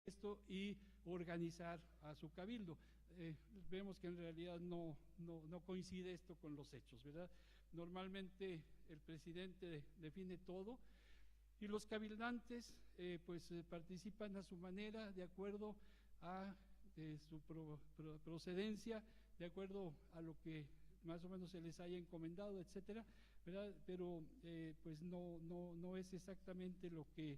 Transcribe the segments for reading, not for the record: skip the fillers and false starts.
esto y organizar a su cabildo. Vemos que en realidad no coincide esto con los hechos, ¿verdad? Normalmente el presidente define todo y los cabildantes participan a su manera, de acuerdo a su procedencia, de acuerdo a lo que más o menos se les haya encomendado, etcétera, ¿verdad? Pero pues no es exactamente lo que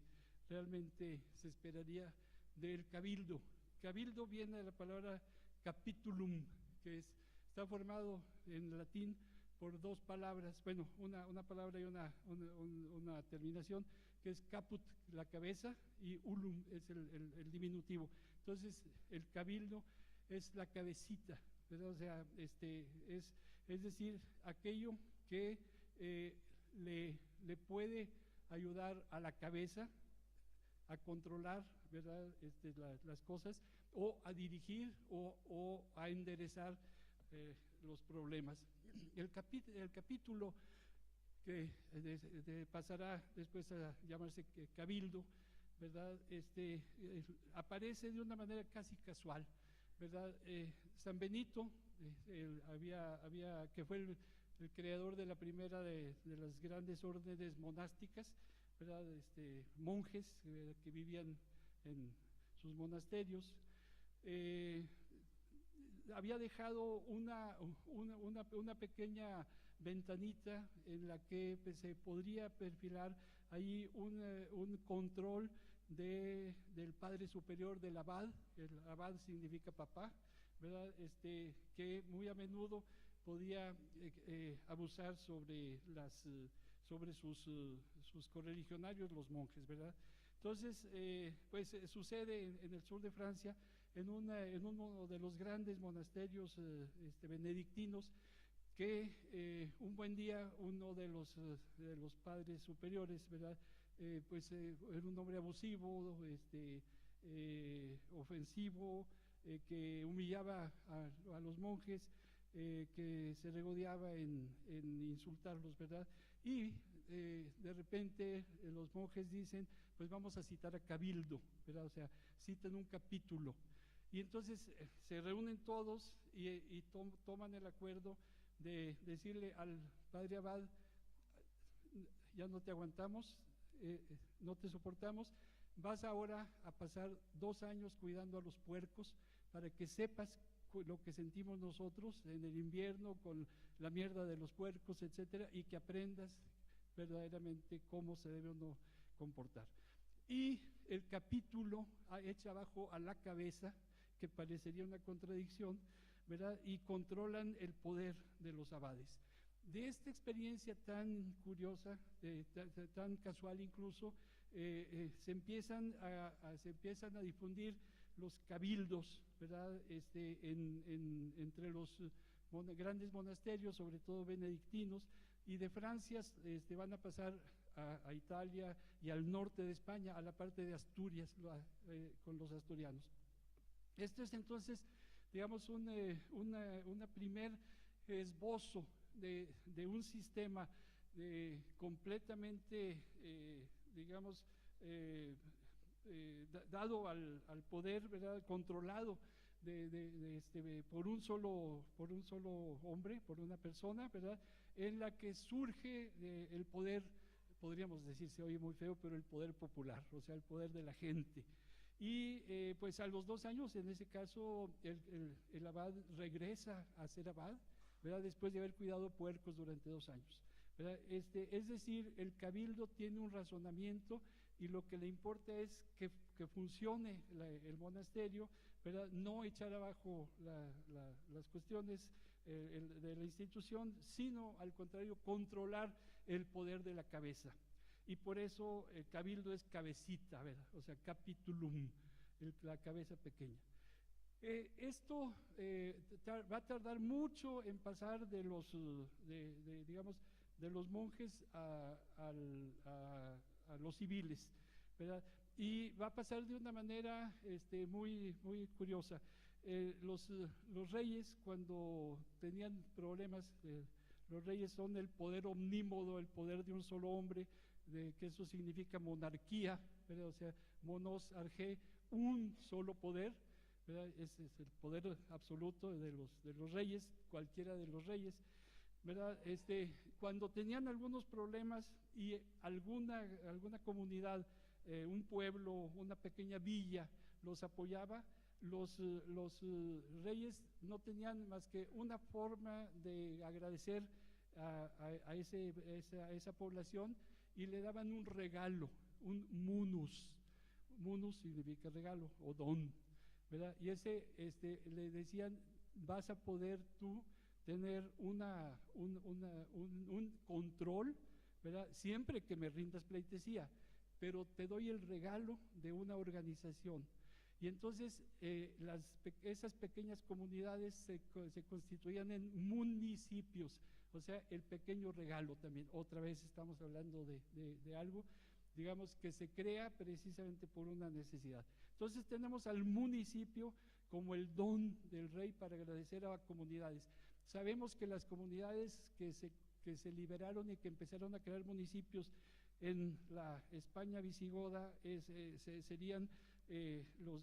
realmente se esperaría del cabildo. Cabildo viene de la palabra capitulum, que está formado en latín por dos palabras, bueno, una palabra y una terminación, que es caput, la cabeza, y ulum es el diminutivo. Entonces, el cabildo es la cabecita, ¿verdad? O sea, es decir, aquello que le puede ayudar a la cabeza a controlar, ¿verdad? Las cosas, o a dirigir o a enderezar los problemas. El capítulo que pasará después a llamarse cabildo, ¿verdad? Aparece de una manera casi casual, ¿verdad? San Benito, que fue el creador de la primera de las grandes órdenes monásticas, ¿verdad? Monjes que vivían en sus monasterios, había dejado una pequeña ventanita en la que se podría perfilar ahí un control del padre superior del abad. El abad significa papá, ¿verdad? Que muy a menudo podía abusar sobre sus correligionarios, los monjes, ¿verdad? Entonces, sucede en el sur de Francia, en uno de los grandes monasterios benedictinos, que un buen día uno de los padres superiores, ¿verdad? Era un hombre abusivo, ofensivo, que humillaba a los monjes, que se regodeaba en insultarlos, ¿verdad? Y de repente los monjes dicen, pues vamos a citar a Cabildo, ¿verdad? O sea, citan un capítulo. Y entonces se reúnen todos y toman el acuerdo de decirle al padre abad, ya no te aguantamos, no te soportamos, vas ahora a pasar 2 años cuidando a los puercos para que sepas lo que sentimos nosotros en el invierno con la mierda de los puercos, etcétera, y que aprendas verdaderamente cómo se debe uno comportar. Y el capítulo echa abajo a la cabeza, que parecería una contradicción, ¿verdad? Y controlan el poder de los abades. De esta experiencia tan curiosa, tan casual incluso, se empiezan a difundir los cabildos, ¿verdad? Entre los grandes monasterios, sobre todo benedictinos, y de Francia van a pasar a Italia y al norte de España, a la parte de Asturias, con los asturianos. Esto es entonces, digamos, una primer esbozo de un sistema completamente, digamos, dado al poder, ¿verdad? Controlado por un solo hombre, por una persona, ¿verdad? En la que surge el poder, podríamos decir, se oye muy feo, pero el poder popular, o sea, el poder de la gente. Y pues a los 2 años, en ese caso, el abad regresa a ser abad, ¿verdad? Después de haber cuidado puercos durante 2 años, ¿verdad? Es decir, el cabildo tiene un razonamiento y lo que le importa es que funcione el monasterio, ¿verdad? No echar abajo las cuestiones de la institución, sino al contrario, controlar el poder de la cabeza. Y por eso el cabildo es cabecita, ¿verdad? O sea, capitulum, la cabeza pequeña. Esto va a tardar mucho en pasar de los monjes a los civiles, ¿verdad? Y va a pasar de una manera muy, muy curiosa. Los reyes, cuando tenían problemas, los reyes son el poder omnímodo, el poder de un solo hombre, que eso significa monarquía, ¿verdad? O sea, monos, arge, un solo poder, ¿verdad? Ese es el poder absoluto de los reyes, cualquiera de los reyes, ¿verdad? Cuando tenían algunos problemas y alguna comunidad, un pueblo, una pequeña villa los apoyaba, los reyes no tenían más que una forma de agradecer a esa población, y le daban un regalo, un munus. Munus significa regalo o don, ¿verdad? Y le decían: vas a poder tú tener un control, ¿verdad? Siempre que me rindas pleitesía, pero te doy el regalo de una organización. Y entonces esas pequeñas comunidades se constituían en municipios, o sea, el pequeño regalo también. Otra vez estamos hablando de algo, digamos, que se crea precisamente por una necesidad. Entonces tenemos al municipio como el don del rey para agradecer a comunidades. Sabemos que las comunidades que se liberaron y que empezaron a crear municipios en la España visigoda serían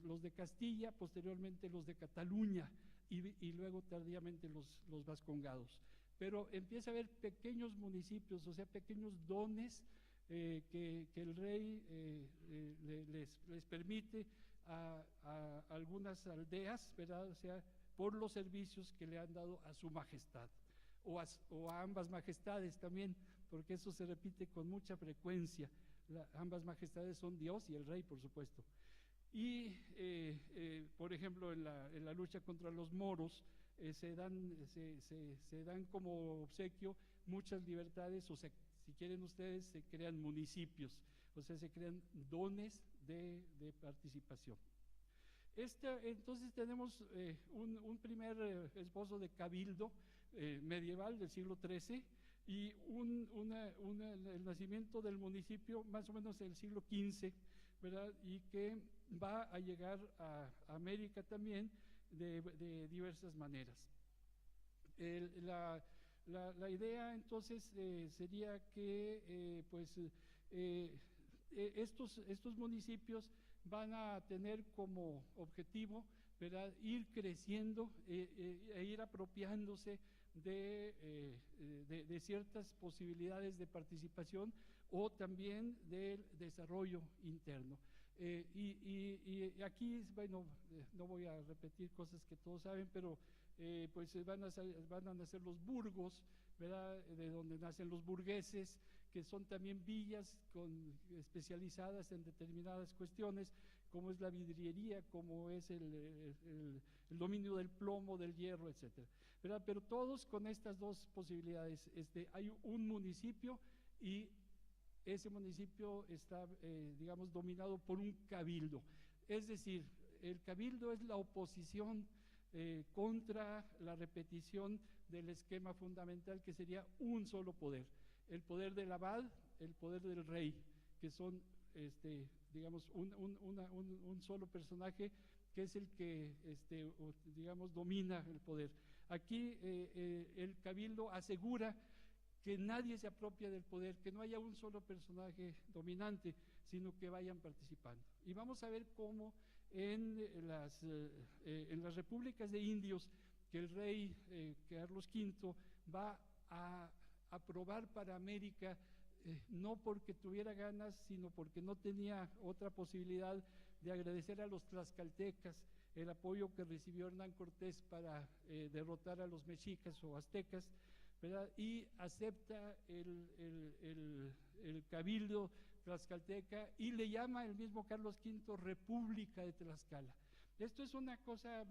los de Castilla, posteriormente los de Cataluña y luego tardíamente los vascongados. Pero empieza a haber pequeños municipios, o sea, pequeños dones que el rey les permite a algunas aldeas, ¿verdad? O sea, por los servicios que le han dado a su majestad, o a ambas majestades también, porque eso se repite con mucha frecuencia. Ambas majestades son Dios y el rey, por supuesto. Y, por ejemplo, en la lucha contra los moros, se dan como obsequio muchas libertades, o sea, si quieren ustedes, se crean municipios, o sea, se crean dones de participación. Entonces tenemos un primer esbozo de cabildo medieval del siglo XIII y el nacimiento del municipio más o menos del siglo XV, ¿verdad? Y que va a llegar a América también de diversas maneras. La idea entonces sería que estos municipios van a tener como objetivo, ¿verdad?, ir creciendo e ir apropiándose de ciertas posibilidades de participación o también del desarrollo interno. Y aquí, bueno, no voy a repetir cosas que todos saben, pero pues van a nacer los burgos, ¿verdad?, de donde nacen los burgueses, que son también villas especializadas en determinadas cuestiones, como es la vidriería, como es el dominio del plomo, del hierro, etcétera, ¿verdad? Pero todos con estas dos posibilidades. Hay un municipio y ese municipio está, digamos, dominado por un cabildo. Es decir, el cabildo es la oposición contra la repetición del esquema fundamental, que sería un solo poder: el poder del abad, el poder del rey, que son, digamos, un solo personaje que es el que, digamos, domina el poder. Aquí el cabildo asegura que nadie se apropia del poder, que no haya un solo personaje dominante, sino que vayan participando. Y vamos a ver cómo en las repúblicas de indios que el rey Carlos V va a aprobar para América, no porque tuviera ganas, sino porque no tenía otra posibilidad de agradecer a los tlaxcaltecas el apoyo que recibió Hernán Cortés para derrotar a los mexicas o aztecas, ¿verdad? Y acepta el cabildo tlaxcalteca y le llama el mismo Carlos V República de Tlaxcala. Esto es una cosa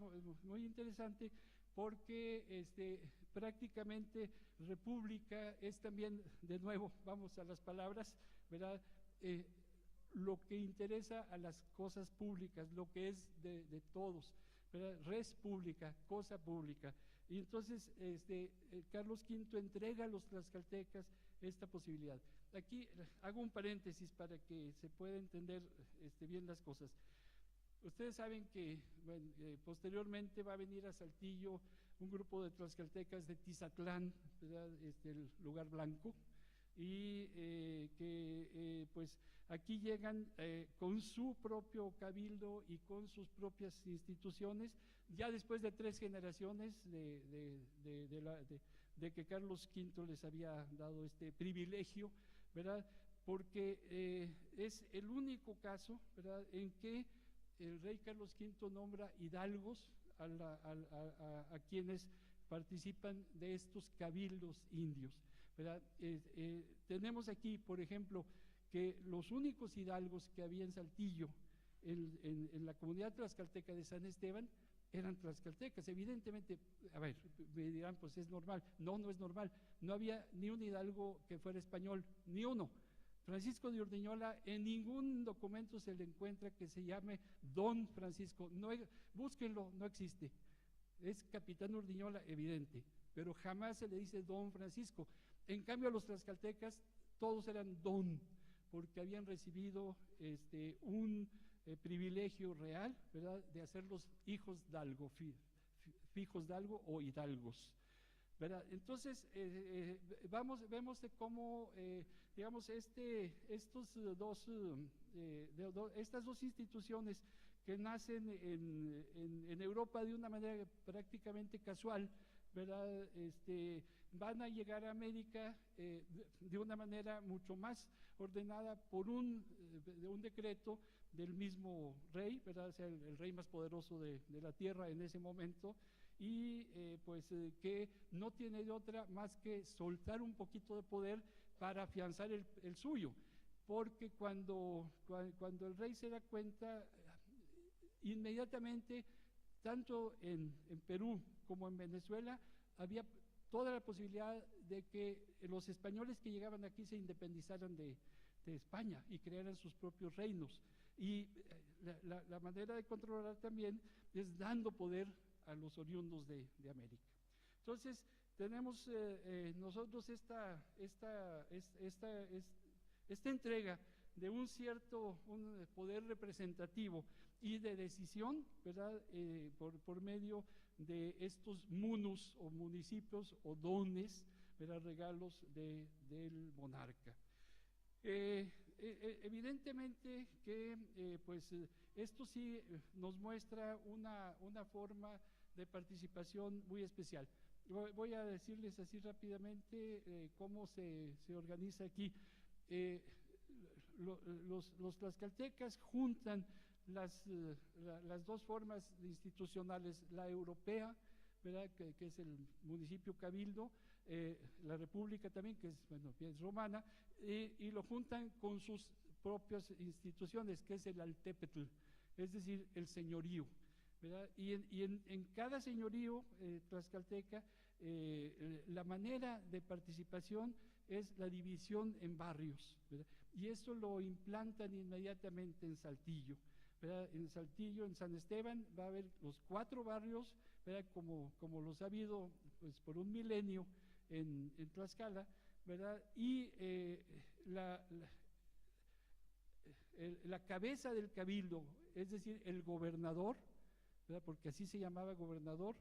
muy interesante, porque prácticamente república es también, de nuevo, vamos a las palabras, ¿verdad?, lo que interesa a las cosas públicas, lo que es de todos, ¿verdad? Res pública, cosa pública. Y entonces Carlos V entrega a los tlaxcaltecas esta posibilidad. Aquí hago un paréntesis para que se pueda entender bien las cosas. Ustedes saben que, bueno, posteriormente va a venir a Saltillo un grupo de tlaxcaltecas de Tizatlán, ¿verdad?, el lugar blanco, y que pues aquí llegan con su propio cabildo y con sus propias instituciones, ya después de 3 generaciones de que Carlos V les había dado este privilegio, ¿verdad? Porque es el único caso, ¿verdad?, en que el rey Carlos V nombra hidalgos a quienes participan de estos cabildos indios, ¿verdad? Tenemos aquí, por ejemplo, que los únicos hidalgos que había en Saltillo, en la comunidad tlaxcalteca de San Esteban, eran tlaxcaltecas. Evidentemente, a ver, me dirán, pues es normal. No, no es normal. No había ni un hidalgo que fuera español, ni uno. Francisco de Urdiñola, en ningún documento se le encuentra que se llame Don Francisco. No, búsquenlo, no existe. Es Capitán Urdiñola, evidente, pero jamás se le dice Don Francisco. En cambio, a los tlaxcaltecas todos eran Don, porque habían recibido un privilegio real, ¿verdad?, de hacerlos hijos dalgo, fijos dalgo o hidalgos, ¿verdad? Entonces, vemos de cómo, digamos, estas dos instituciones que nacen en Europa de una manera prácticamente casual, ¿verdad?, van a llegar a América de una manera mucho más ordenada por un decreto del mismo rey, ¿verdad?, o sea, el rey más poderoso de la tierra en ese momento, y que no tiene de otra más que soltar un poquito de poder para afianzar el suyo, porque cuando el rey se da cuenta, inmediatamente, tanto en Perú como en Venezuela, había toda la posibilidad de que los españoles que llegaban aquí se independizaran de España y crearan sus propios reinos. Y la manera de controlar también es dando poder a los oriundos de América. Entonces, tenemos nosotros esta entrega de un cierto poder representativo y de decisión, ¿verdad?, por medio de estos munus o municipios o dones, ¿verdad?, regalos del monarca. Evidentemente que esto sí nos muestra una forma de participación muy especial. Voy a decirles así rápidamente cómo se organiza aquí. Los tlaxcaltecas juntan las dos formas institucionales, la europea, ¿verdad?, que es el municipio cabildo, la república también, que es, bueno, es romana, y lo juntan con sus propias instituciones, que es el altépetl, es decir, el señorío, ¿verdad? Y en cada señorío tlaxcalteca, la manera de participación es la división en barrios, ¿verdad? Y eso lo implantan inmediatamente en Saltillo, ¿verdad? En Saltillo, en San Esteban, va a haber los 4 barrios, ¿verdad?, como los ha habido pues, por un milenio en Tlaxcala, ¿verdad? Y la cabeza del cabildo, es decir, el gobernador, ¿verdad?, porque así se llamaba gobernador,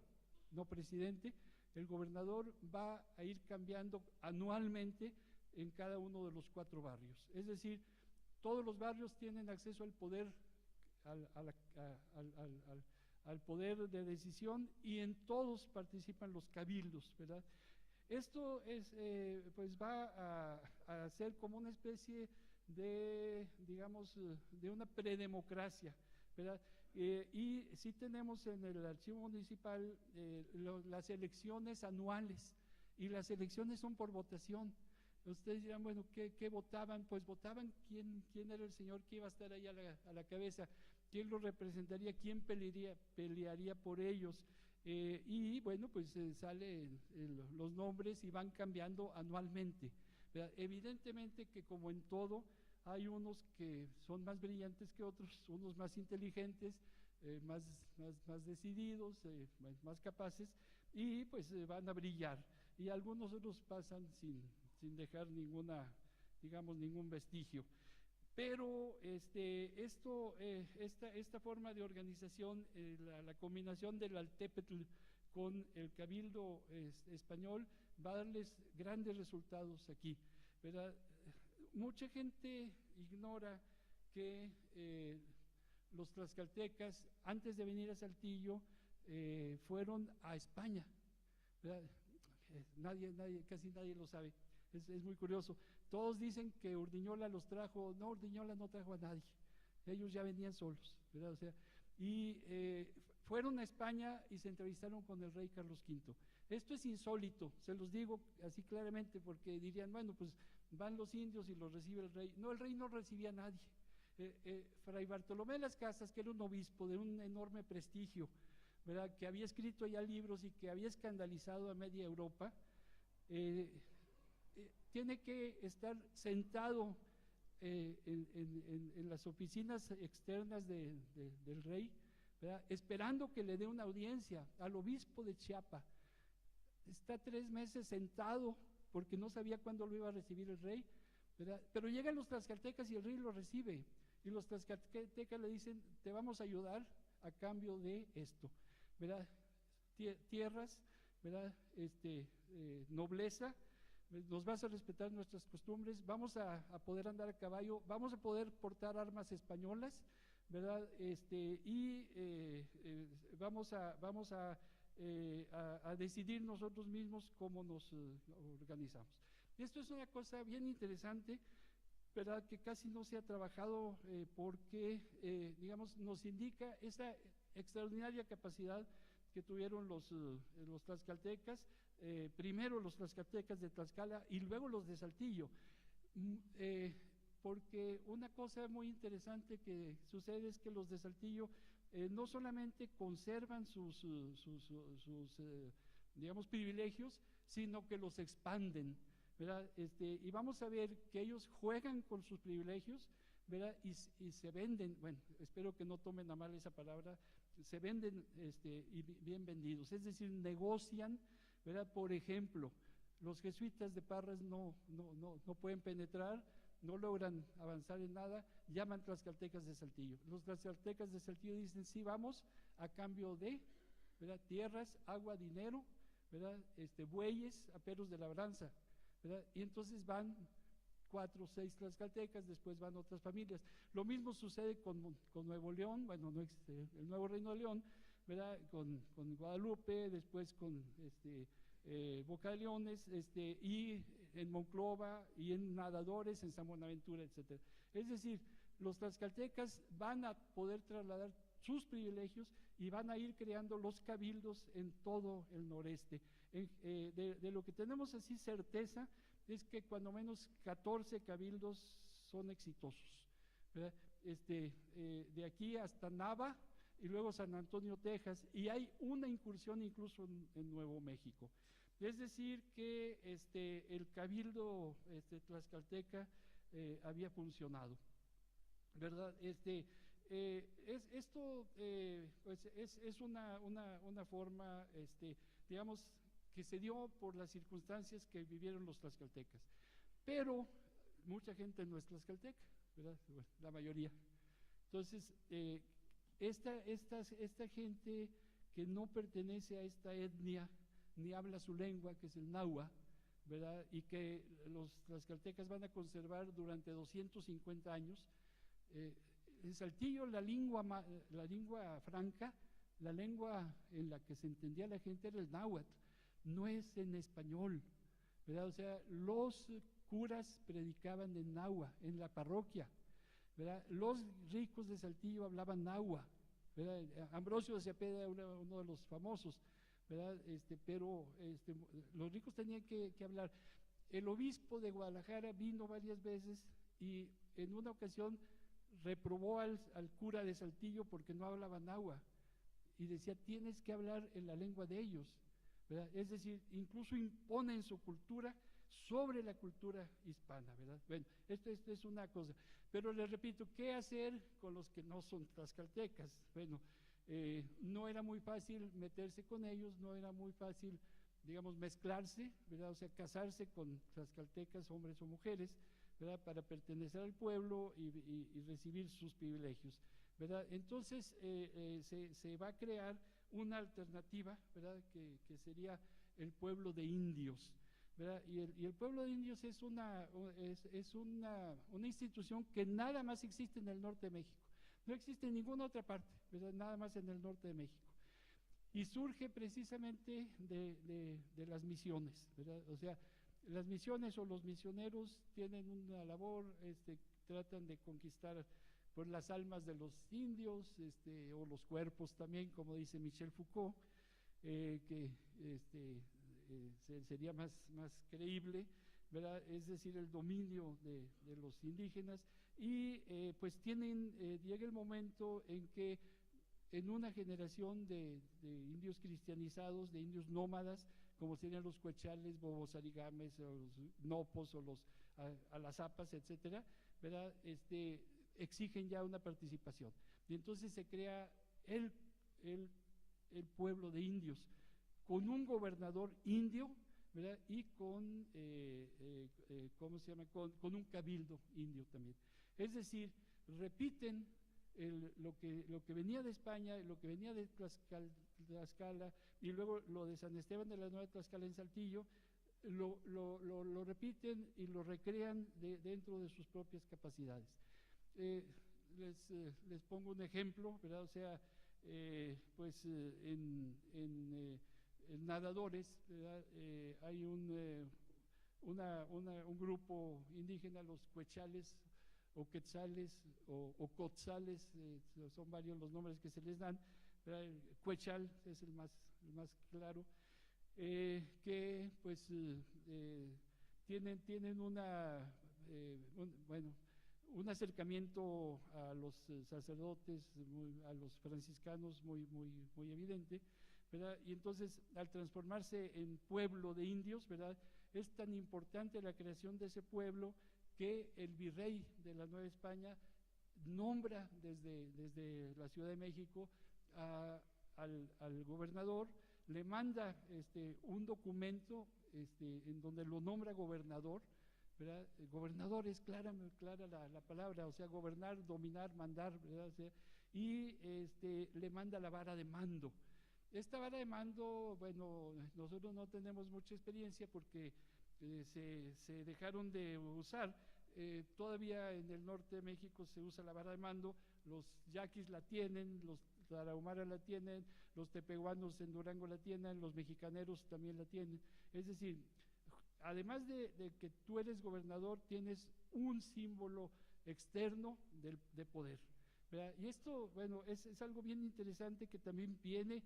no presidente, el gobernador va a ir cambiando anualmente en cada uno de los 4 barrios. Es decir, todos los barrios tienen acceso al poder, al poder de decisión, y en todos participan los cabildos, ¿verdad? Esto pues va a ser como una especie de, digamos, de una predemocracia, ¿verdad? Y sí tenemos en el archivo municipal las elecciones anuales, y las elecciones son por votación. Ustedes dirán, bueno, ¿qué votaban? Pues votaban quién era el señor que iba a estar ahí a la cabeza, quién lo representaría, quién pelearía por ellos. Y bueno, pues salen los nombres y van cambiando anualmente, ¿verdad? Evidentemente que, como en todo, hay unos que son más brillantes que otros, unos más inteligentes, más decididos, más capaces, y pues van a brillar, y algunos otros pasan sin dejar ningún vestigio. Pero esta forma de organización, la combinación del altépetl con el cabildo español, va a darles grandes resultados aquí. ¿verdad? Mucha gente ignora que los tlaxcaltecas, antes de venir a Saltillo, fueron a España, ¿verdad? Casi nadie lo sabe, es muy curioso. Todos dicen que Urdiñola los trajo, no, Urdiñola no trajo a nadie, ellos ya venían solos, ¿verdad? O sea, y fueron a España y se entrevistaron con el rey Carlos V. Esto es insólito, se los digo así claramente, porque dirían, bueno, pues van los indios y los recibe el rey. No, el rey no recibía a nadie. Fray Bartolomé de las Casas, que era un obispo de un enorme prestigio, ¿verdad?, que había escrito ya libros y que había escandalizado a media Europa, tiene que estar sentado en las oficinas externas del rey, ¿verdad?, esperando que le dé una audiencia al obispo de Chiapa. Está 3 meses sentado porque no sabía cuándo lo iba a recibir el rey, ¿verdad? Pero llegan los tlaxcaltecas y el rey lo recibe, y los tlaxcaltecas le dicen, te vamos a ayudar a cambio de esto, ¿verdad? Tierras, ¿verdad? Nobleza, nos vas a respetar nuestras costumbres, vamos a poder andar a caballo, vamos a poder portar armas españolas, ¿verdad? Vamos a decidir nosotros mismos cómo nos organizamos. Esto es una cosa bien interesante, ¿verdad?, que casi no se ha trabajado porque, digamos, nos indica esa extraordinaria capacidad que tuvieron los tlaxcaltecas, primero los tlaxcaltecas de Tlaxcala y luego los de Saltillo. Porque una cosa muy interesante que sucede es que los de Saltillo no solamente conservan sus digamos, privilegios, sino que los expanden, ¿verdad? Y vamos a ver que ellos juegan con sus privilegios, ¿verdad? Y se venden, bueno, espero que no tomen a mal esa palabra, se venden y bien vendidos, es decir, negocian, ¿verdad? Por ejemplo, los jesuitas de Parras no pueden penetrar, no logran avanzar en nada, llaman tlaxcaltecas de Saltillo. Los tlaxcaltecas de Saltillo dicen, sí, vamos a cambio de, ¿verdad?, tierras, agua, dinero, ¿verdad?, bueyes, aperos de labranza, ¿verdad? Y entonces van 4 o 6 tlaxcaltecas, después van otras familias. Lo mismo sucede con Nuevo León, bueno, no el Nuevo Reino de León, ¿verdad?, con Guadalupe, después con Boca de Leones, y en Monclova, y en Nadadores, en San Buenaventura, etc. Es decir, los tlaxcaltecas van a poder trasladar sus privilegios y van a ir creando los cabildos en todo el noreste. De lo que tenemos así certeza es que cuando menos 14 cabildos son exitosos, ¿verdad? De aquí hasta Nava y luego San Antonio, Texas, y hay una incursión incluso en Nuevo México. Es decir que el cabildo tlaxcalteca había funcionado, ¿verdad? Esto pues es una forma, digamos, que se dio por las circunstancias que vivieron los tlaxcaltecas, pero mucha gente no es tlaxcalteca, ¿verdad? Bueno, la mayoría. Entonces, esta gente que no pertenece a esta etnia, ni habla su lengua, que es el náhuatl, ¿verdad?, y que los tlaxcaltecas van a conservar durante 250 años, en Saltillo la lengua franca, la lengua en la que se entendía la gente era el náhuatl, no es en español, ¿verdad? O sea, los curas predicaban en náhuatl, en la parroquia, ¿verdad? Los ricos de Saltillo hablaban náhuatl, ¿verdad? Ambrosio de Cepeda era uno de los famosos, ¿verdad? Pero los ricos tenían que hablar. El obispo de Guadalajara vino varias veces y en una ocasión reprobó al cura de Saltillo porque no hablaba náhuatl y decía, tienes que hablar en la lengua de ellos, ¿verdad? Es decir, incluso imponen su cultura sobre la cultura hispana, ¿verdad? Bueno, esto es una cosa, pero les repito, ¿qué hacer con los que no son tlaxcaltecas? Bueno, no era muy fácil meterse con ellos, no era muy fácil, digamos, mezclarse, ¿verdad? O sea, casarse con tlaxcaltecas, hombres o mujeres, ¿verdad?, para pertenecer al pueblo y recibir sus privilegios, ¿verdad? Entonces se va a crear una alternativa, ¿verdad?, que sería el pueblo de indios, ¿verdad? Y el pueblo de indios es una institución que nada más existe en el norte de México. No existe en ninguna otra parte, ¿verdad? Nada más en el norte de México. Y surge precisamente de las misiones, ¿verdad? O sea, las misiones o los misioneros tienen una labor, tratan de conquistar pues, las almas de los indios, o los cuerpos también, como dice Michel Foucault, que sería más creíble, ¿verdad? Es decir, el dominio de los indígenas, y pues llega el momento en que en una generación de indios cristianizados, de indios nómadas, como serían los cuechales, bobos arigames, o los nopos, o los alazapas, etcétera, ¿verdad? Exigen ya una participación. Y entonces se crea el pueblo de indios, con un gobernador indio, ¿verdad? Y con, ¿cómo se llama? Con un cabildo indio también. Es decir, repiten lo que venía de España, lo que venía de Tlaxcala, y luego lo de San Esteban de la Nueva Tlaxcala en Saltillo, lo repiten y lo recrean dentro de sus propias capacidades. Les pongo un ejemplo, ¿verdad? O sea, pues en nadadores, ¿verdad? Hay un grupo indígena, los cuechales, o quetzales, o cotzales, son varios los nombres que se les dan, ¿verdad? El cuechal es el más claro, que pues tienen un acercamiento a los sacerdotes, a los franciscanos muy evidente, ¿verdad? Y entonces, al transformarse en pueblo de indios, ¿verdad?, es tan importante la creación de ese pueblo que el virrey de la Nueva España nombra desde la Ciudad de México al gobernador, le manda un documento en donde lo nombra gobernador, ¿verdad? Gobernador es clara la palabra, o sea, gobernar, dominar, mandar, ¿verdad? O sea, y le manda la vara de mando. Esta vara de mando, bueno, nosotros no tenemos mucha experiencia porque se dejaron de usar. Todavía en el norte de México se usa la vara de mando, los yaquis la tienen, los tarahumaras la tienen, los tepehuanos en Durango la tienen, los mexicaneros también la tienen. Es decir, además de que tú eres gobernador, tienes un símbolo externo de poder, ¿verdad? Y esto, bueno, es algo bien interesante que también viene,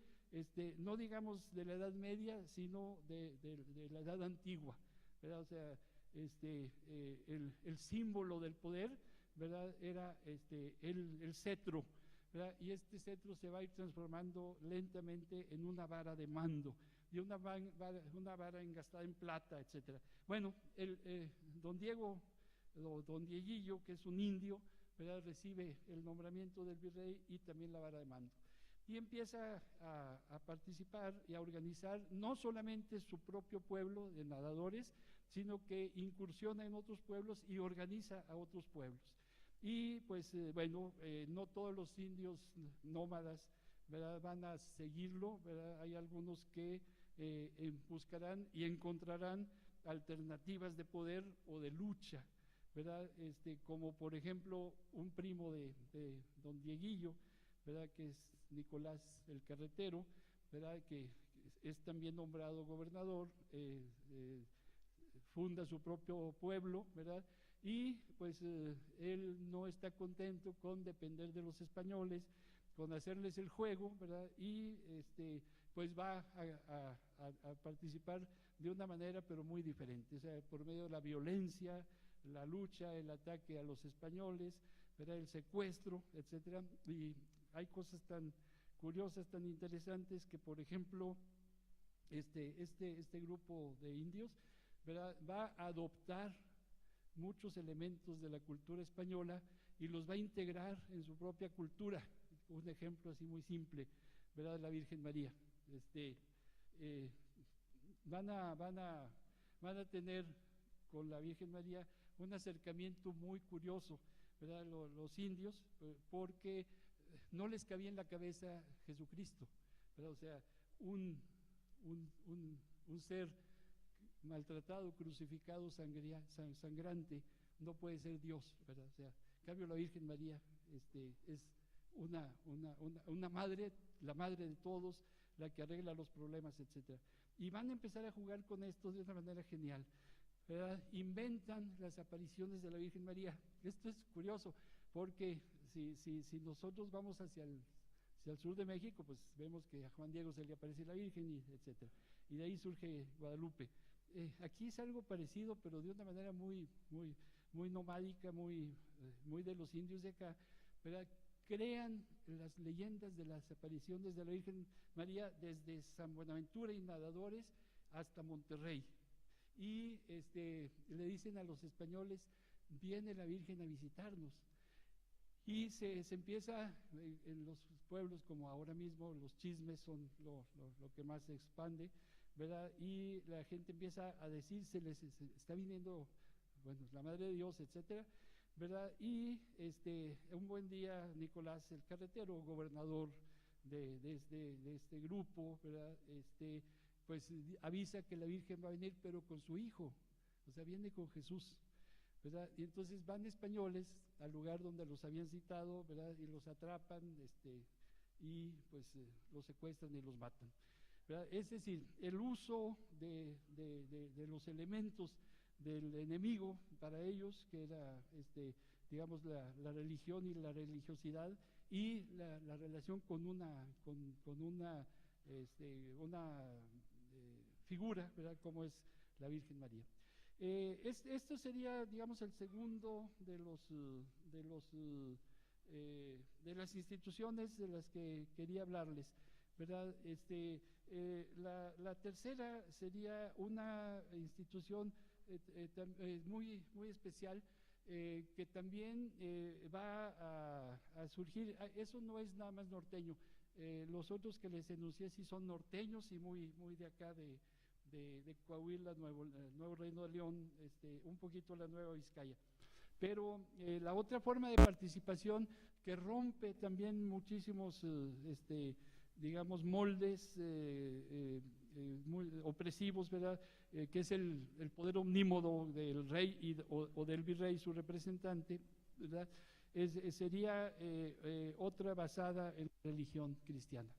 no digamos de la Edad Media, sino de la Edad Antigua, ¿verdad? O sea, el símbolo del poder, ¿verdad?, era el cetro, ¿verdad? Y este cetro se va a ir transformando lentamente en una vara de mando, y una vara engastada en plata, etcétera. Bueno, don Diego, o don Dieguillo, que es un indio, ¿verdad?, recibe el nombramiento del virrey y también la vara de mando. Y empieza a participar y a organizar no solamente su propio pueblo de nadadores, sino que incursiona en otros pueblos y organiza a otros pueblos. Y pues, no todos los indios nómadas, ¿verdad?, van a seguirlo, ¿verdad? Hay algunos que buscarán y encontrarán alternativas de poder o de lucha, ¿verdad? Como por ejemplo un primo de don Dieguillo, ¿verdad?, que es Nicolás el Carretero, ¿verdad?, que es también nombrado gobernador, funda su propio pueblo, ¿verdad? Y pues él no está contento con depender de los españoles, con hacerles el juego, ¿verdad? Y pues va a participar de una manera pero muy diferente, o sea, por medio de la violencia, la lucha, el ataque a los españoles, ¿verdad?, el secuestro, etcétera. Y hay cosas tan curiosas, tan interesantes, que por ejemplo este grupo de indios, ¿verdad?, va a adoptar muchos elementos de la cultura española y los va a integrar en su propia cultura. Un ejemplo así muy simple, ¿verdad?, la Virgen María. Van a tener con la Virgen María un acercamiento muy curioso, ¿verdad?, los indios, porque no les cabía en la cabeza Jesucristo, ¿verdad? O sea, un ser maltratado, crucificado, sangrante, no puede ser Dios, ¿verdad? O sea, en cambio la Virgen María es una madre, la madre de todos, la que arregla los problemas, etcétera. Y van a empezar a jugar con esto de una manera genial, ¿verdad? Inventan las apariciones de la Virgen María. Esto es curioso, porque si nosotros vamos hacia el sur de México, pues vemos que a Juan Diego se le aparece la Virgen, y etcétera. Y de ahí surge Guadalupe. Aquí es algo parecido, pero de una manera muy nomádica, muy de los indios de acá, ¿verdad? Crean las leyendas de las apariciones de la Virgen María desde San Buenaventura y Nadadores hasta Monterrey. Y le dicen a los españoles, viene la Virgen a visitarnos. Y se empieza en los pueblos, como ahora mismo, los chismes son lo que más se expande, ¿verdad? Y la gente empieza a decir, se les está viniendo, bueno, la Madre de Dios, etcétera, ¿verdad? Y un buen día Nicolás el Carretero, gobernador de este grupo, ¿verdad? Pues avisa que la Virgen va a venir, pero con su hijo, o sea, viene con Jesús, ¿verdad? Y entonces van españoles al lugar donde los habían citado, ¿verdad? Y los atrapan, y pues los secuestran y los matan, ¿verdad? Es decir, el uso de los elementos del enemigo para ellos, que era digamos la religión y la religiosidad, y la relación con una figura, ¿verdad? Como es la Virgen María. Esto sería, digamos, el segundo de las instituciones de las que quería hablarles, ¿verdad? La tercera sería una institución muy especial, que también va a surgir. Eso no es nada más norteño. Los otros que les enuncié sí son norteños y muy de acá de Coahuila, Nuevo Reino de León, un poquito la Nueva Vizcaya. Pero la otra forma de participación que rompe también muchísimos digamos moldes muy opresivos, ¿verdad? Que es el poder omnímodo del rey o del virrey, su representante, ¿verdad? Sería otra basada en la religión cristiana.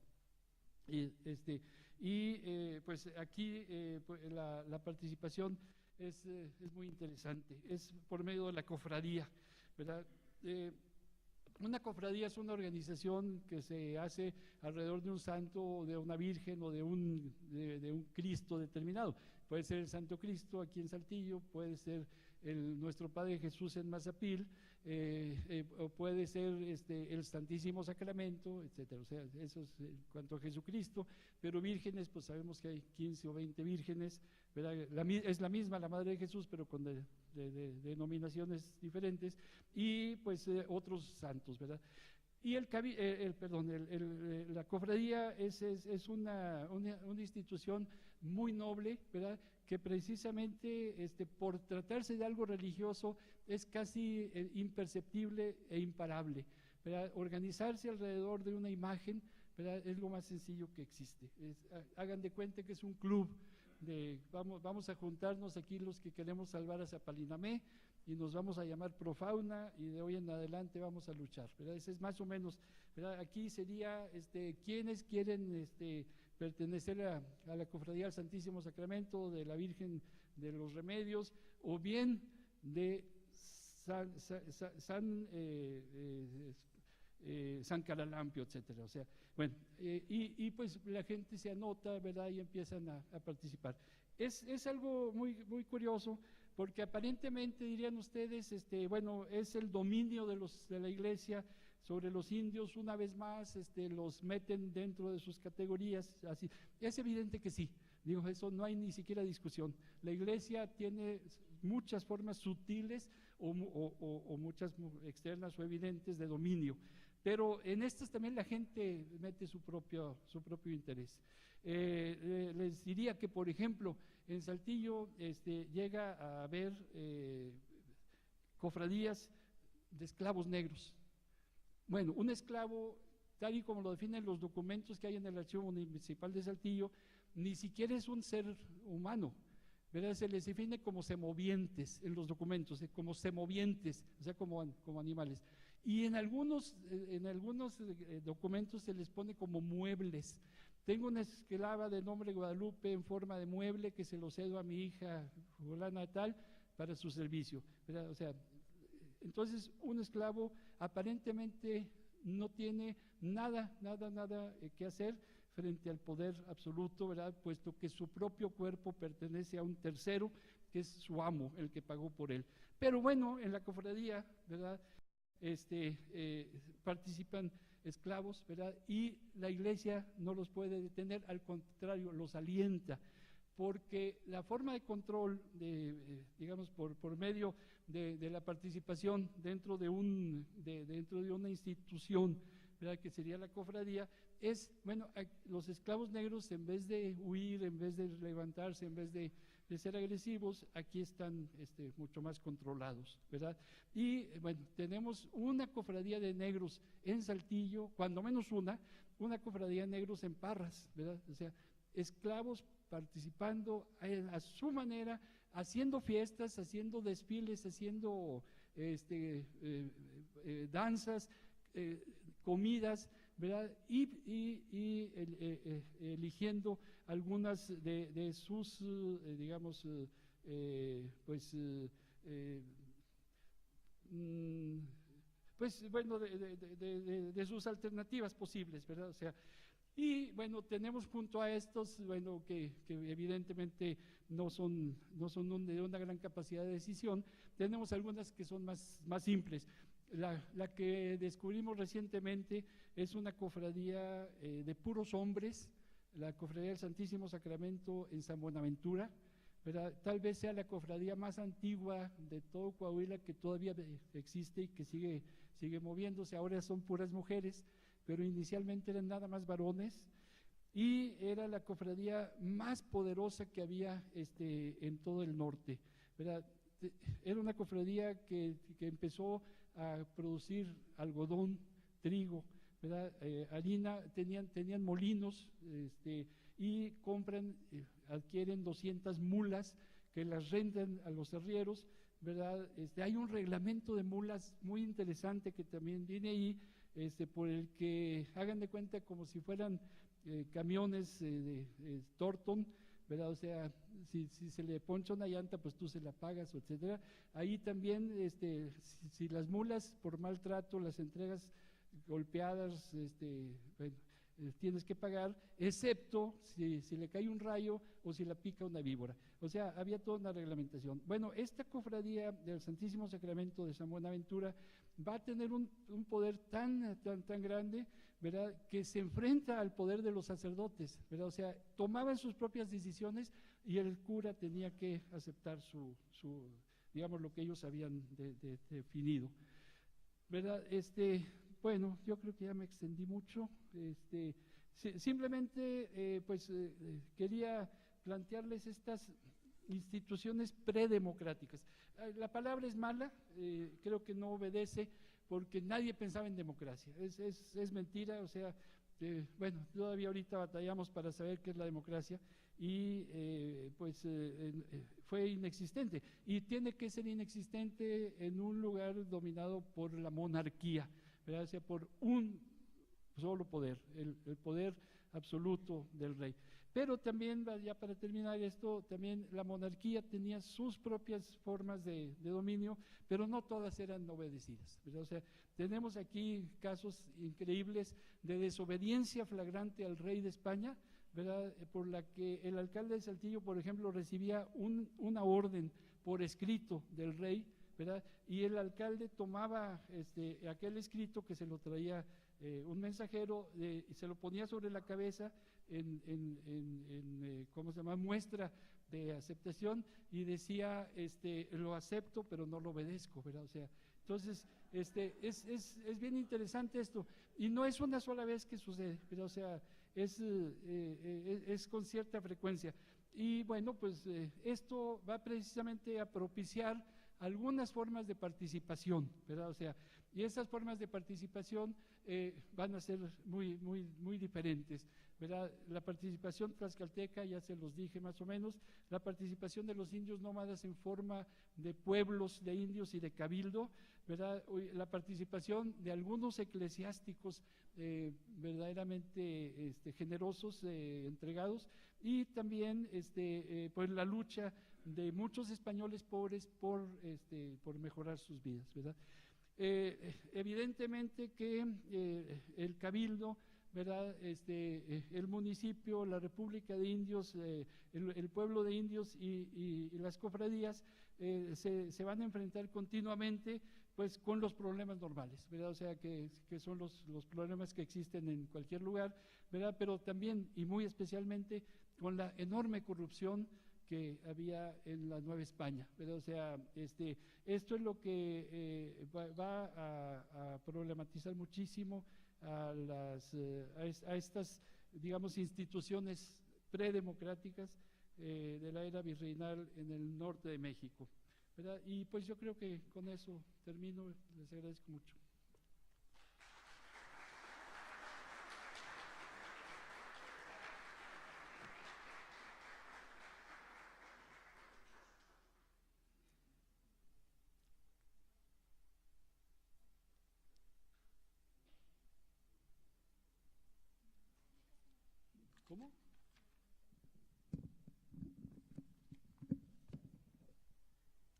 Pues aquí pues la participación es muy interesante, es por medio de la cofradía, ¿verdad? Una cofradía es una organización que se hace alrededor de un santo, o de una virgen, o de un Cristo determinado. Puede ser el Santo Cristo aquí en Saltillo, puede ser nuestro Padre Jesús en Mazapil, o puede ser el Santísimo Sacramento, etcétera. O sea, eso es en cuanto a Jesucristo, pero vírgenes, pues sabemos que hay 15 o 20 vírgenes, ¿verdad? Es la misma, la Madre de Jesús, pero con denominaciones diferentes, y pues otros santos, ¿verdad? Y la cofradía es una institución muy noble, ¿verdad? Que precisamente por tratarse de algo religioso es casi imperceptible e imparable, ¿verdad? Organizarse alrededor de una imagen, ¿verdad? Es lo más sencillo que existe. Hagan de cuenta que es un club vamos a juntarnos aquí los que queremos salvar a Zapalinamé, y nos vamos a llamar Profauna, y de hoy en adelante vamos a luchar, ¿verdad? Ese es más o menos, ¿verdad? Aquí sería quienes quieren pertenecer a la Cofradía del Santísimo Sacramento, de la Virgen de los Remedios, o bien de San Caralampio, etcétera. O sea, bueno, y pues la gente se anota, ¿verdad? Y empiezan a participar. Es algo muy curioso, porque aparentemente dirían ustedes, bueno, es el dominio de la iglesia sobre los indios. Una vez más los meten dentro de sus categorías, así. Es evidente que sí, digo, eso no hay ni siquiera discusión. La iglesia tiene muchas formas sutiles o muchas externas o evidentes de dominio, pero en estas también la gente mete su propio interés. Les diría que, por ejemplo, en Saltillo llega a haber cofradías de esclavos negros. Bueno, un esclavo, tal y como lo definen los documentos que hay en el Archivo Municipal de Saltillo, ni siquiera es un ser humano, ¿verdad? Se les define como semovientes en los documentos, como semovientes, o sea, como animales. Y en algunos documentos se les pone como muebles. Tengo una esclava de nombre Guadalupe en forma de mueble que se lo cedo a mi hija fulana tal para su servicio, ¿verdad? O sea, entonces un esclavo aparentemente no tiene nada que hacer frente al poder absoluto, ¿verdad? Puesto que su propio cuerpo pertenece a un tercero, que es su amo, el que pagó por él. Pero bueno, en la cofradía, ¿verdad? Participan esclavos, ¿verdad? Y la iglesia no los puede detener, al contrario, los alienta, porque la forma de control, digamos, por medio de la participación dentro de una institución, ¿verdad? Que sería la cofradía, es, bueno, los esclavos negros, en vez de huir, en vez de levantarse, en vez de ser agresivos, aquí están mucho más controlados, ¿verdad? Y bueno, tenemos una cofradía de negros en Saltillo, cuando menos una cofradía de negros en Parras, ¿verdad? O sea, esclavos participando a su manera, haciendo fiestas, haciendo desfiles, haciendo danzas, comidas, ¿verdad? Y eligiendo algunas de sus, digamos, pues bueno, de sus alternativas posibles, ¿verdad? O sea, y bueno, tenemos junto a estos, bueno, que evidentemente no son de una gran capacidad de decisión, tenemos algunas que son más simples. La que descubrimos recientemente es una cofradía de puros hombres, la cofradía del Santísimo Sacramento en San Buenaventura, ¿verdad? Tal vez sea la cofradía más antigua de todo Coahuila que todavía existe y que sigue moviéndose. Ahora son puras mujeres, pero inicialmente eran nada más varones, y era la cofradía más poderosa que había en todo el norte, ¿verdad? Era una cofradía que empezó a producir algodón, trigo, ¿verdad? Harina, tenían molinos, y adquieren 200 mulas que las rentan a los arrieros, ¿verdad? Hay un reglamento de mulas muy interesante que también viene ahí, por el que hagan de cuenta como si fueran camiones de Torton, ¿verdad? O sea, si se le poncha una llanta, pues tú se la pagas, etcétera. Ahí también, si las mulas por maltrato las entregas golpeadas, bueno, tienes que pagar, excepto si le cae un rayo o si la pica una víbora. O sea, había toda una reglamentación. Bueno, esta cofradía del Santísimo Sacramento de San Buenaventura va a tener un poder tan grande, ¿verdad?, que se enfrenta al poder de los sacerdotes, ¿verdad? O sea, tomaban sus propias decisiones y el cura tenía que aceptar digamos, lo que ellos habían definido, ¿verdad? Bueno, yo creo que ya me extendí mucho. Simplemente, quería plantearles estas instituciones predemocráticas. La palabra es mala, creo que no obedece, porque nadie pensaba en democracia. Es mentira, o sea, bueno, todavía ahorita batallamos para saber qué es la democracia, y fue inexistente, y tiene que ser inexistente en un lugar dominado por la monarquía, ¿verdad? O sea, por un solo poder, el poder absoluto del rey. Pero también, ya para terminar esto, también la monarquía tenía sus propias formas de dominio, pero no todas eran obedecidas, ¿verdad? O sea, tenemos aquí casos increíbles de desobediencia flagrante al rey de España, ¿verdad? Por la que el alcalde de Saltillo, por ejemplo, recibía una orden por escrito del rey, ¿verdad? Y el alcalde tomaba aquel escrito, que se lo traía un mensajero, y se lo ponía sobre la cabeza ¿cómo se llama?, muestra de aceptación, y decía, lo acepto pero no lo obedezco, ¿verdad? O sea, entonces, es bien interesante esto, y no es una sola vez que sucede, ¿verdad? O sea, es con cierta frecuencia. Y bueno, pues esto va precisamente a propiciar algunas formas de participación, ¿verdad? O sea, y esas formas de participación van a ser muy diferentes. ¿verdad? La participación tlaxcalteca, ya se los dije más o menos, la participación de los indios nómadas en forma de pueblos de indios y de cabildo, ¿verdad? La participación de algunos eclesiásticos verdaderamente generosos, entregados, y también pues la lucha de muchos españoles pobres por mejorar sus vidas, ¿verdad? Evidentemente que el cabildo, ¿verdad? El municipio, la República de Indios, el pueblo de indios y las cofradías se van a enfrentar continuamente pues con los problemas normales, ¿verdad? O sea, que son los problemas que existen en cualquier lugar, ¿verdad? Pero también y muy especialmente con la enorme corrupción que había en la Nueva España, ¿verdad? O sea, esto es lo que va a problematizar muchísimo a estas, digamos, instituciones predemocráticas de la era virreinal en el norte de México, ¿verdad? Y pues yo creo que con eso termino, les agradezco mucho. ¿Cómo?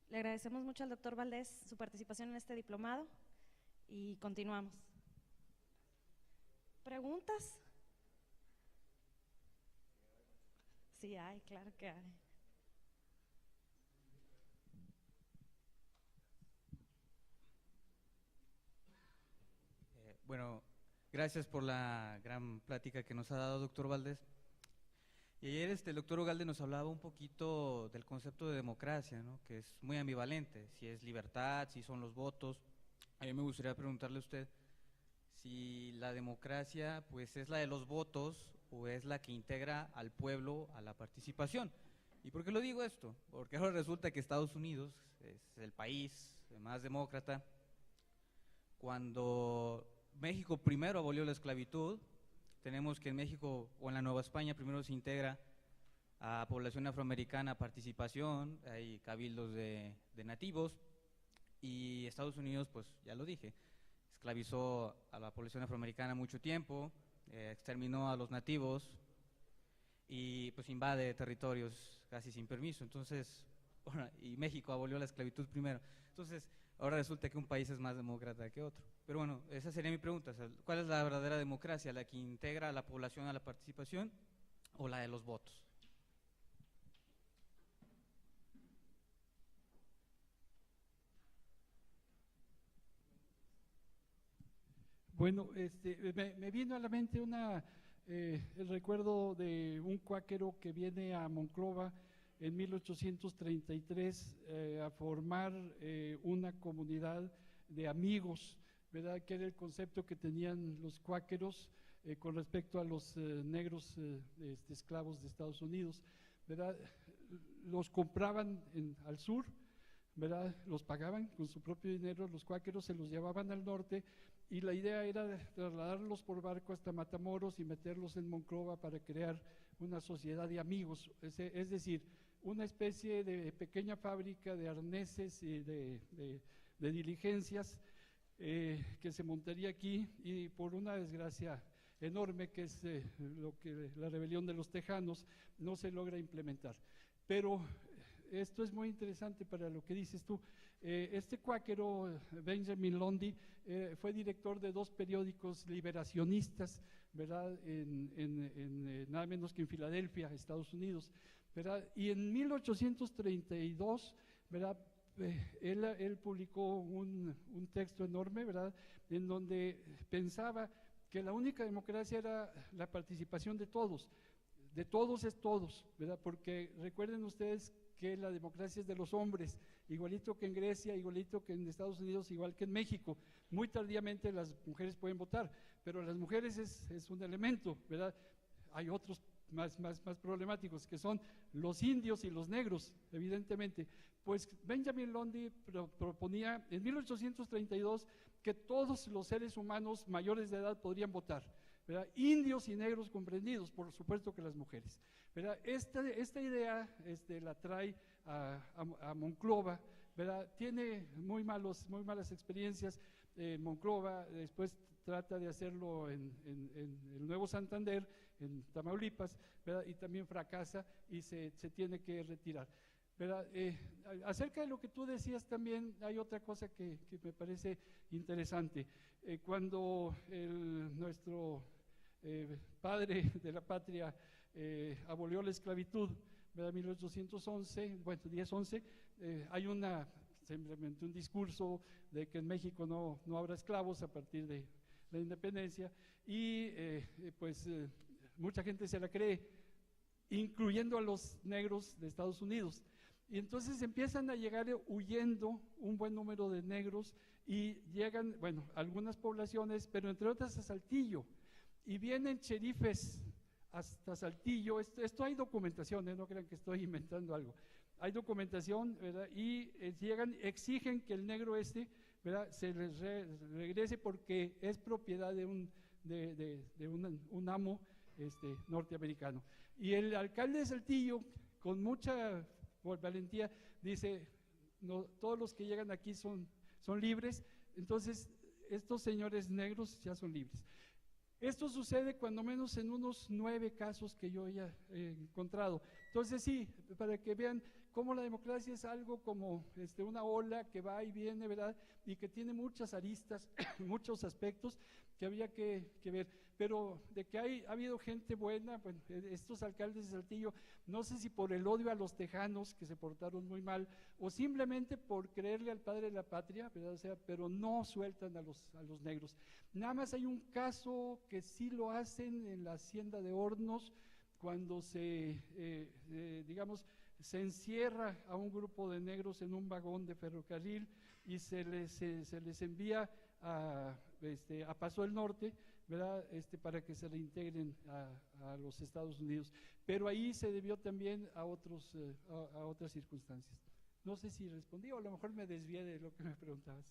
Le agradecemos mucho al doctor Valdés su participación en este diplomado y continuamos. ¿Preguntas? Sí hay, claro que hay. Bueno, gracias por la gran plática que nos ha dado, doctor Valdés. Y ayer el doctor Ugalde nos hablaba un poquito del concepto de democracia, ¿no? Que es muy ambivalente, si es libertad, si son los votos. A mí me gustaría preguntarle a usted si la democracia pues es la de los votos o es la que integra al pueblo a la participación. ¿Y por qué lo digo esto? Porque ahora resulta que Estados Unidos es el país más demócrata. Cuando México primero abolió la esclavitud, tenemos que en México o en la Nueva España primero se integra a población afroamericana a participación, hay cabildos de nativos, y Estados Unidos, pues ya lo dije, esclavizó a la población afroamericana mucho tiempo, exterminó a los nativos y pues invade territorios casi sin permiso. Entonces, bueno, y México abolió la esclavitud primero. Entonces, ahora resulta que un país es más demócrata que otro. Pero bueno, esa sería mi pregunta. O sea, ¿cuál es la verdadera democracia? ¿La que integra a la población a la participación o la de los votos? Bueno, me vino a la mente el recuerdo de un cuáquero que viene a Monclova en 1833 a formar una comunidad de amigos, ¿verdad? Que era el concepto que tenían los cuáqueros con respecto a los negros esclavos de Estados Unidos, ¿verdad? Los compraban al sur, ¿verdad? Los pagaban con su propio dinero, los cuáqueros se los llevaban al norte y la idea era trasladarlos por barco hasta Matamoros y meterlos en Monclova para crear una sociedad de amigos, es decir, una especie de pequeña fábrica de arneses y de diligencias que se montaría aquí, y por una desgracia enorme que es lo que la rebelión de los tejanos no se logra implementar. Pero esto es muy interesante para lo que dices tú. Este cuáquero, Benjamin Lundy, fue director de 2 periódicos liberacionistas, ¿verdad? Nada menos que en Filadelfia, Estados Unidos, ¿verdad? Y en 1832, ¿verdad? Él publicó un texto enorme, ¿verdad? En donde pensaba que la única democracia era la participación de todos es todos, ¿verdad? Porque recuerden ustedes que la democracia es de los hombres, igualito que en Grecia, igualito que en Estados Unidos, igual que en México. Muy tardíamente las mujeres pueden votar, pero las mujeres es un elemento, ¿verdad? Hay otros más problemáticos, que son los indios y los negros, evidentemente. Pues Benjamin Lundy proponía en 1832 que todos los seres humanos mayores de edad podrían votar. ¿verdad? Indios y negros comprendidos, por supuesto que las mujeres, ¿verdad? Esta idea la trae a Monclova, ¿verdad? Tiene muy malas experiencias Monclova, después trata de hacerlo en el Nuevo Santander, en Tamaulipas, ¿verdad? Y también fracasa y se tiene que retirar, ¿verdad? Acerca de lo que tú decías también hay otra cosa que me parece interesante. Cuando nuestro padre de la patria abolió la esclavitud, ¿verdad? 1811, bueno, 1011, hay simplemente un discurso de que en México no habrá esclavos a partir de la independencia y mucha gente se la cree, incluyendo a los negros de Estados Unidos. Y entonces empiezan a llegar huyendo un buen número de negros y llegan, bueno, algunas poblaciones, pero entre otras a Saltillo. Y vienen cherifes hasta Saltillo, esto hay documentación, no crean que estoy inventando algo. Hay documentación, ¿verdad? Y llegan, exigen que el negro ¿verdad? Se les regrese porque es propiedad de un amo norteamericano. Y el alcalde de Saltillo, con mucha valentía, dice, no, todos los que llegan aquí son libres, entonces estos señores negros ya son libres. Esto sucede cuando menos en unos 9 casos que yo ya he encontrado. Entonces sí, para que vean cómo la democracia es algo como una ola que va y viene, ¿verdad? Y que tiene muchas aristas, muchos aspectos que había que ver. Pero de que ha habido gente buena, bueno, estos alcaldes de Saltillo, no sé si por el odio a los tejanos, que se portaron muy mal, o simplemente por creerle al padre de la patria, ¿verdad? O sea, pero no sueltan a los negros. Nada más hay un caso que sí lo hacen en la hacienda de Hornos, cuando digamos, se encierra a un grupo de negros en un vagón de ferrocarril y se les envía a Paso del Norte, ¿verdad? Para que se reintegren a los Estados Unidos. Pero ahí se debió también a otras circunstancias. No sé si respondí o a lo mejor me desvié de lo que me preguntabas.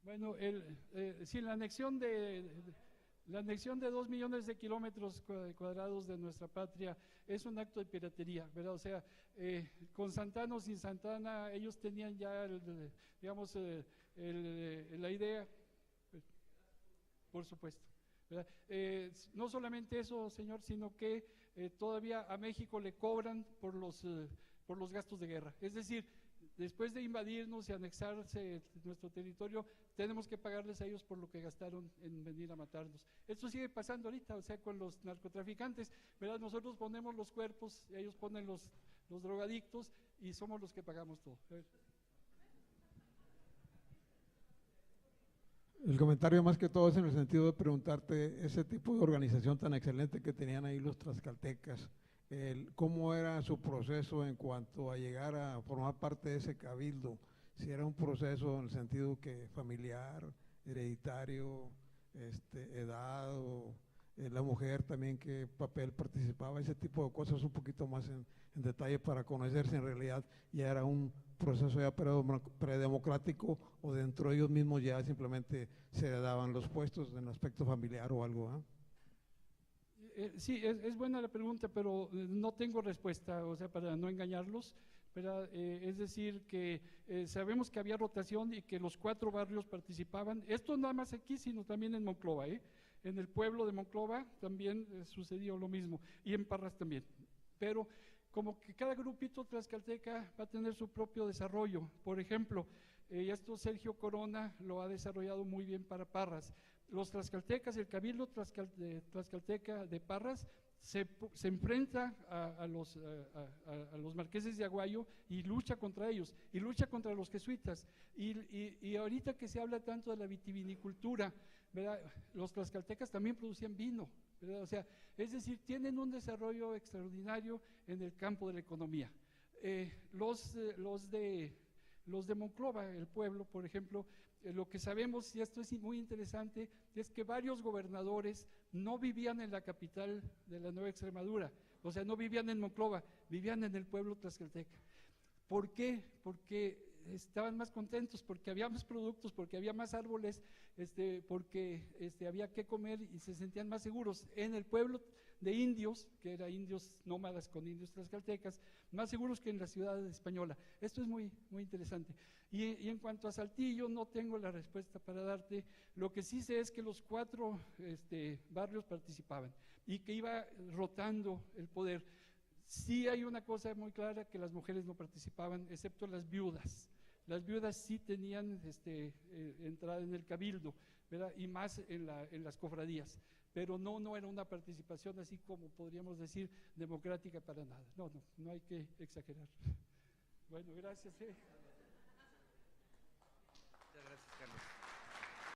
Bueno, sí, la anexión de 2 millones de kilómetros cuadrados de nuestra patria es un acto de piratería, ¿verdad? O sea, con Santana o sin Santana, ellos tenían ya, digamos, la idea, por supuesto, ¿verdad? No solamente eso, señor, sino que todavía a México le cobran por los gastos de guerra. Es decir, después de invadirnos y anexarse nuestro territorio, tenemos que pagarles a ellos por lo que gastaron en venir a matarnos. Esto sigue pasando ahorita, o sea, con los narcotraficantes, ¿verdad? Nosotros ponemos los cuerpos, ellos ponen los drogadictos y somos los que pagamos todo. El comentario más que todo es en el sentido de preguntarte ese tipo de organización tan excelente que tenían ahí los tlaxcaltecas, cómo era su proceso en cuanto a llegar a formar parte de ese cabildo, si era un proceso en el sentido que familiar, hereditario, edad, o la mujer también qué papel participaba, ese tipo de cosas un poquito más en detalle para conocer si en realidad ya era un proceso ya predemocrático o dentro de ellos mismos ya simplemente se daban los puestos en el aspecto familiar o algo, ¿eh? Sí, es buena la pregunta, pero no tengo respuesta, o sea, para no engañarlos, ¿verdad? Es decir, que sabemos que había rotación y que los 4 barrios participaban, esto nada más aquí, sino también en Monclova, en el pueblo de Monclova también sucedió lo mismo, y en Parras también, pero como que cada grupito tlaxcalteca va a tener su propio desarrollo. Por ejemplo, y esto Sergio Corona lo ha desarrollado muy bien para Parras. Los tlaxcaltecas, el Cabildo Tlaxcalteca de Parras se enfrenta a los marqueses de Aguayo y lucha contra ellos, y lucha contra los jesuitas. Y ahorita que se habla tanto de la vitivinicultura, ¿verdad? Los tlaxcaltecas también producían vino, ¿verdad? O sea, es decir, tienen un desarrollo extraordinario en el campo de la economía. Los de Monclova, el pueblo, por ejemplo, lo que sabemos, y esto es muy interesante, es que varios gobernadores no vivían en la capital de la Nueva Extremadura, o sea, no vivían en Monclova, vivían en el pueblo tlaxcalteca. ¿Por qué? Porque estaban más contentos, porque había más productos, porque había más árboles, porque había que comer y se sentían más seguros en el pueblo de indios, que eran indios nómadas con indios tlaxcaltecas, más seguros que en la ciudad española. Esto es muy, muy interesante. Y en cuanto a Saltillo, no tengo la respuesta para darte. Lo que sí sé es que los 4 barrios participaban y que iba rotando el poder. Sí hay una cosa muy clara, que las mujeres no participaban, excepto las viudas. Las viudas sí tenían entrada en el cabildo, ¿verdad? Y más en las cofradías, pero no era una participación así como podríamos decir democrática para nada. No hay que exagerar. Bueno, gracias.